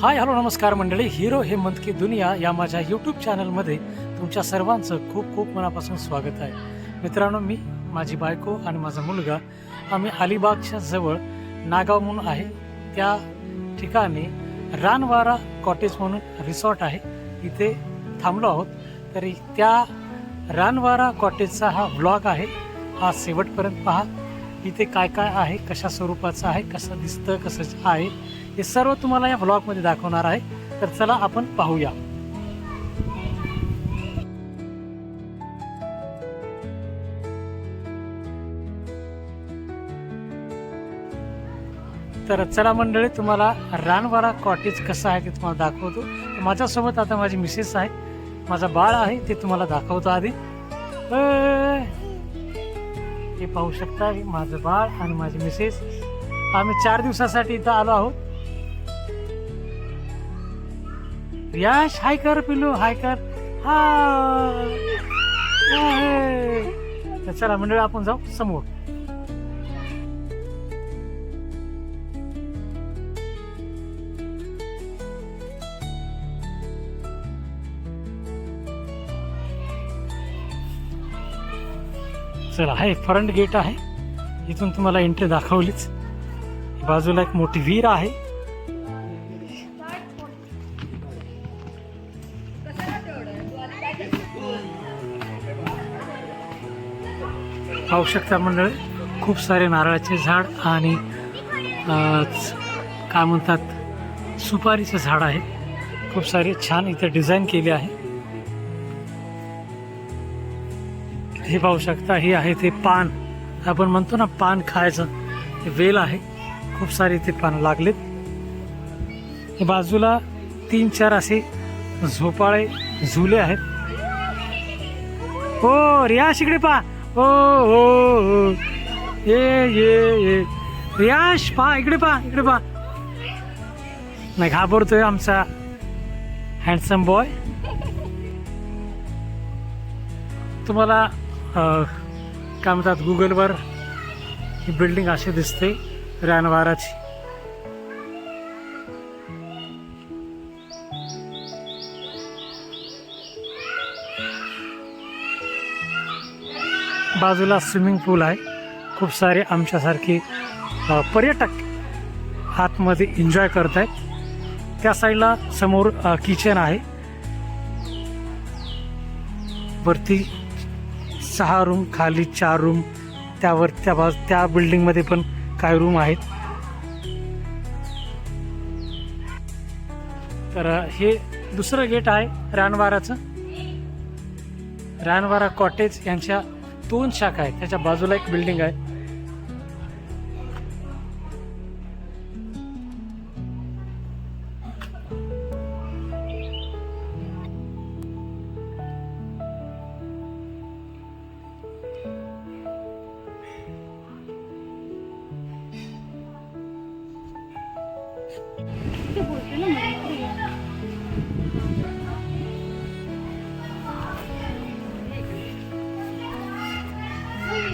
Hi hello नमस्कार मंडळी, hero Hemant की दुनिया या माझ्या यूट्यूब चॅनलमध्ये तुमच्या सर्वांचं खूप खूप मनापासून स्वागत आहे. मित्रांनो, मी, माझी बायको आणि माझा मुलगा आम्ही अलिबागच्या जवळ नागाव म्हणून आहे त्या ठिकाणी रानवारा कॉटेज म्हणून रिसॉर्ट आहे, इथे थांबलो आहोत. तरी त्या रानवारा कॉटेजचा हा व्लॉग आहे, हा शेवटपर्यंत पहा. इथे काय काय आहे, कशा स्वरूपाचं आहे, कसं दिसतं, कसं आहे, हे सर्व तुम्हाला या व्लॉगमध्ये दाखवणार आहे. तर चला आपण पाहूया. तर चला मंडळी, तुम्हाला रानवारा कॉटेज कसं आहे ते तुम्हाला दाखवतो. माझ्यासोबत आता माझी मिसेस आहे, माझा बाळ आहे, ते तुम्हाला दाखवतो आधी. हे पाहू शकता, माझं बाळ आणि माझी मिसेस. आम्ही 4 दिवसासाठी इथं आलो आहोत. यश हाय कर, पिलू हाय कर. तर चला मंडळी, आपण जाऊ समोर. चला, हे फ्रंट गेट आहे, इथून तुम्हाला एंट्री दाखवलीच. बाजूला एक मोठी विहीर आहे. पाहू शकता मंडळी, खूप सारे नारळाचे झाड आणि काय म्हणतात, सुपारीचे झाड आहे. खूप सारे छान इथे डिझाईन केले आहे. हे पाहू शकता, हे आहे ते पान, आपण म्हणतो ना पान खायचं, हे वेल आहे. खूप सारे इथे पान लागलेत. हे बाजूला 3-4 असे झोपाळे झुले आहेत. हो रियाश, इकडे पहा. हो हो हो, ये रियाश, पहा इकडे, पहा इकडे, पहा. नाही घाबरतोय आमचा हँडसम बॉय. तुम्हाला काय म्हणतात, गुगलवर ही बिल्डिंग अशी दिसते रानवाराची. बाजूला स्विमिंग पूल आहे. खूप सारे आमच्यासारखे पर्यटक आतमध्ये एन्जॉय करत आहेत. त्या साईडला समोर किचन आहे. वरती 6 रूम, खाली 4 रूम, त्यावर त्या बिल्डिंगमध्ये पण काय रूम आहेत. तर हे दुसरं गेट आहे रानवाराचं. रानवारा कॉटेज यांच्या 2 शाखा आहेत. त्याच्या बाजूला एक बिल्डिंग आहे.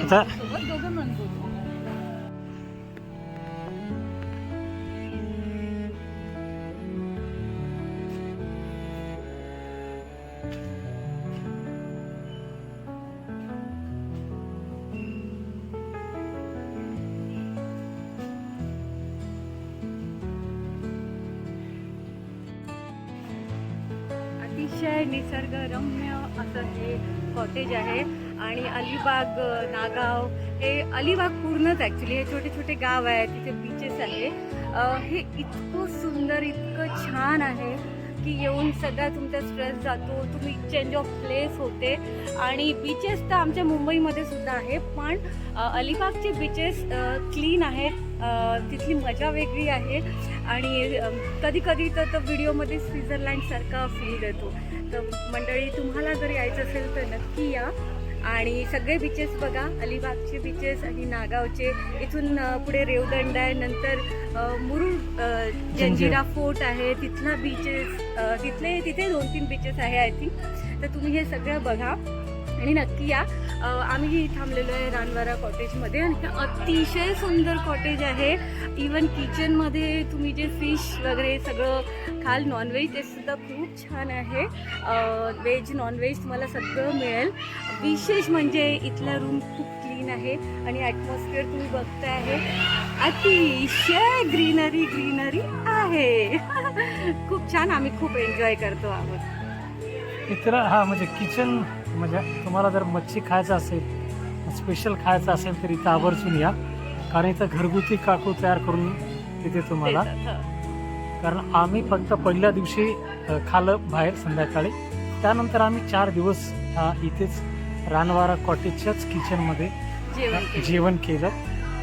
आता अतिशय निसर्गरम्य असं हे कॉटेज आहे. आणि अलिबाग, नागाव, हे अलिबाग पूर्णच ॲक्च्युली हे छोटे छोटे गाव आहे, तिथे बीचेस आहे. हे इतकं सुंदर, इतकं छान आहे की येऊन सगळा तुमचा स्ट्रेस जातो, तुम्ही चेंज ऑफ प्लेस होते. आणि बीचेस तर आमच्या मुंबईमध्ये सुद्धा आहे, पण अलिबागचे बीचेस क्लीन आहेत, तिथली मजा वेगळी आहे. आणि कधी कधी तर व्हिडिओमध्ये स्वित्झर्लंडसारखा फील येतो. तर मंडळी, तुम्हाला जर यायचं असेल तर नक्की या आणि सगळे बीचेस बघा, अलिबागचे बीचेस आणि नागावचे. इथून पुढे रेवदंड आहे, नंतर मुरुड जंजिरा फोर्ट आहे, तिथला बीचेस, तिथे 2-3 बीचेस आहे आय थिंक. तर तुम्ही हे सगळं बघा आणि नक्की या. आम्ही थांबलेलो आहे रानवारा कॉटेजमध्ये आणि अतिशय सुंदर कॉटेज आहे. इवन किचनमध्ये तुम्ही जे फिश वगैरे सगळं खाल, नॉनव्हेज ते सुद्धा खूप छान आहे. व्हेज नॉनव्हेज तुम्हाला सगळं मिळेल. विशेष म्हणजे इथला रूम खूप क्लीन आहे आणि ॲटमॉस्फिअर तुम्ही बघताय आहे, अतिशय ग्रीनरी आहे. खूप छान, आम्ही खूप एन्जॉय करतो आहोत. मित्र, हा म्हणजे किचन म्हणजे तुम्हाला जर मच्छी खायचं असेल, स्पेशल खायचं असेल तर इथं आवर्जून या, कारण इथं घरगुती काकू तयार करून देते तुम्हाला. कारण आम्ही फक्त पहिल्या दिवशी खाल्लं बाहेर संध्याकाळी, त्यानंतर आम्ही 4 दिवस इथेच रानवारा कॉटेजच्याच किचनमध्ये जेवण केलं.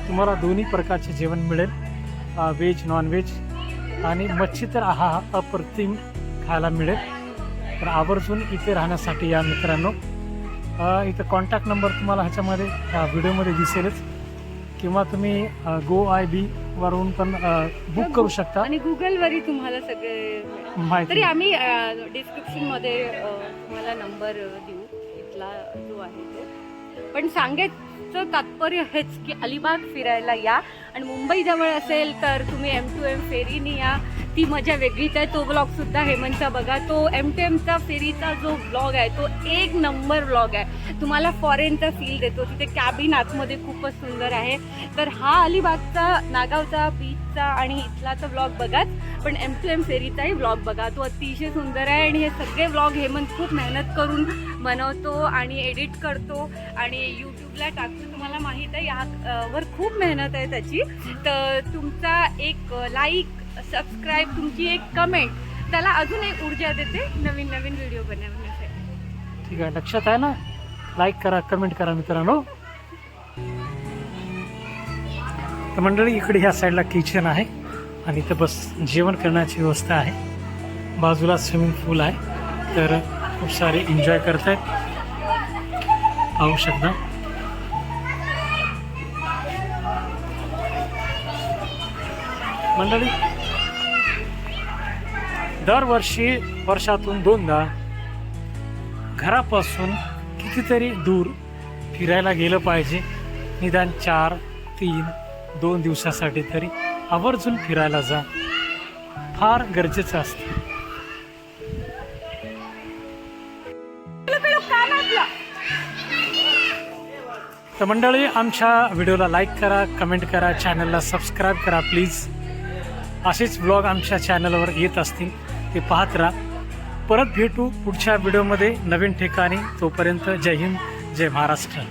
तुम्हाला दोन्ही प्रकारचे जेवण मिळेल, व्हेज नॉनव्हेज, आणि मच्छी तर अप्रतिम खायला मिळेल. तर आवर्जून इथे राहण्यासाठी या मित्रांनो. इथं कॉन्टॅक्ट नंबर तुम्हाला ह्याच्यामध्ये व्हिडिओमध्ये दिसेलच, किंवा तुम्ही GoIB वरून पण बुक करू शकता. आणि गुगलवरही तुम्हाला सगळे माहिती. तरी आम्ही डिस्क्रिप्शनमध्ये तुम्हाला नंबर देऊ इथला जो आहे तो. पण सांगायचं तात्पर्य हेच की अलिबाग फिरायला या, आणि मुंबई जवळ असेल तर तुम्ही M2M फेरीने या, ती मजा वेगळीच आहे. तो ब्लॉगसुद्धा हेमंतचा बघा. तो M2Mचा फेरीचा जो ब्लॉग आहे तो 1 नंबर ब्लॉग आहे. तुम्हाला फॉरेनचा फील देतो. तिथे कॅबिन आतमध्ये खूपच सुंदर आहे. तर हा अलिबागचा, नागावचा, बीचचा आणि इथला तर ब्लॉग बघाच, पण M2M फेरीचाही ब्लॉग बघा. तो अतिशय सुंदर आहे. आणि हे सगळे ब्लॉग हेमंत खूप मेहनत करून बनवतो आणि एडिट करतो आणि यूट्यूबला टाकतो. तुम्हाला माहीत आहे यावर खूप मेहनत आहे त्याची. तर तुमचा एक लाईक, सबस्क्राईब, तुमची एक कमेंट त्याला अजून एक ऊर्जा देते नवीन नवीन व्हिडिओ बनवण्यासाठी. ठीक आहे, लक्षात आहे ना? लाईक करा, कमेंट करा मित्रांनो. तर मंडळी, इकडे ह्या साईडला किचन आहे आणि इथं बस जेवण करण्याची व्यवस्था आहे. बाजूला स्विमिंग पूल आहे, तर खूप सारे एन्जॉय करतायत, पाहू शकता. मंडळी, दरवर्षी वर्षातून 2दा घरापासून कितीतरी दूर फिरायला गेलं पाहिजे. निदान 4, 3, 2 दिवसासाठी तरी आवर्जून फिरायला जा, फार गरजेचं असतं. तर मंडळी, आमच्या व्हिडिओला लाईक करा, कमेंट करा, चॅनलला सबस्क्राईब करा प्लीज. असेच ब्लॉग आमच्या चॅनलवर येत असतील, ते पाहत राहा. परत भेटू पुढच्या व्हिडिओमध्ये नवीन ठिकाणी. तोपर्यंत जय हिंद, जय महाराष्ट्र.